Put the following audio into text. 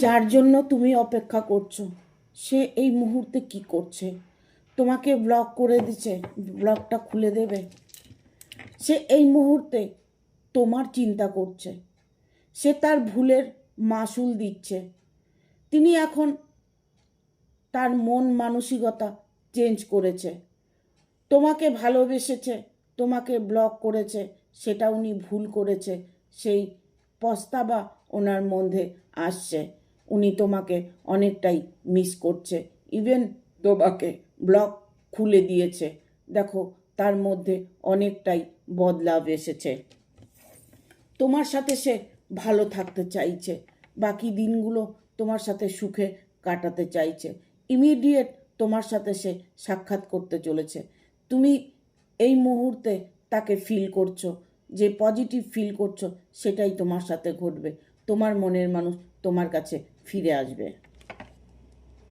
যার জন্য তুমি অপেক্ষা করছো সে এই মুহূর্তে কি করছে? তোমাকে ব্লক করে দিচ্ছে, ব্লকটা খুলে দেবে। সে এই মুহূর্তে তোমার চিন্তা করছে, সে তার ভুলের মাসুল দিচ্ছে। তিনি এখন তার মন মানসিকতা চেঞ্জ করেছে। তোমাকে ভালোবেসেছে, তোমাকে ব্লক করেছে, সেটা উনি ভুল করেছে, সেই পস্তাবা ওনার মধ্যে আসছে। উনি তোমাকে অনেকটাই মিস করছে, ইভেন তোমাকে ব্লক খুলে দিয়েছে। দেখো, তার মধ্যে অনেকটাই বদলাव এসেছে। তোমার সাথে সে ভালো থাকতে চাইছে, বাকি দিনগুলো তোমার সাথে সুখে কাটাতে চাইছে। ইমিডিয়েট তোমার সাথে সে সাক্ষাৎ করতে চলেছে। তুমি এই মুহূর্তে তাকে ফিল করছো, যে পজিটিভ ফিল করছো সেটাই তোমার সাথে ঘটবে। তোমার মনের মানুষ তোমার কাছে ফিরে আসবে।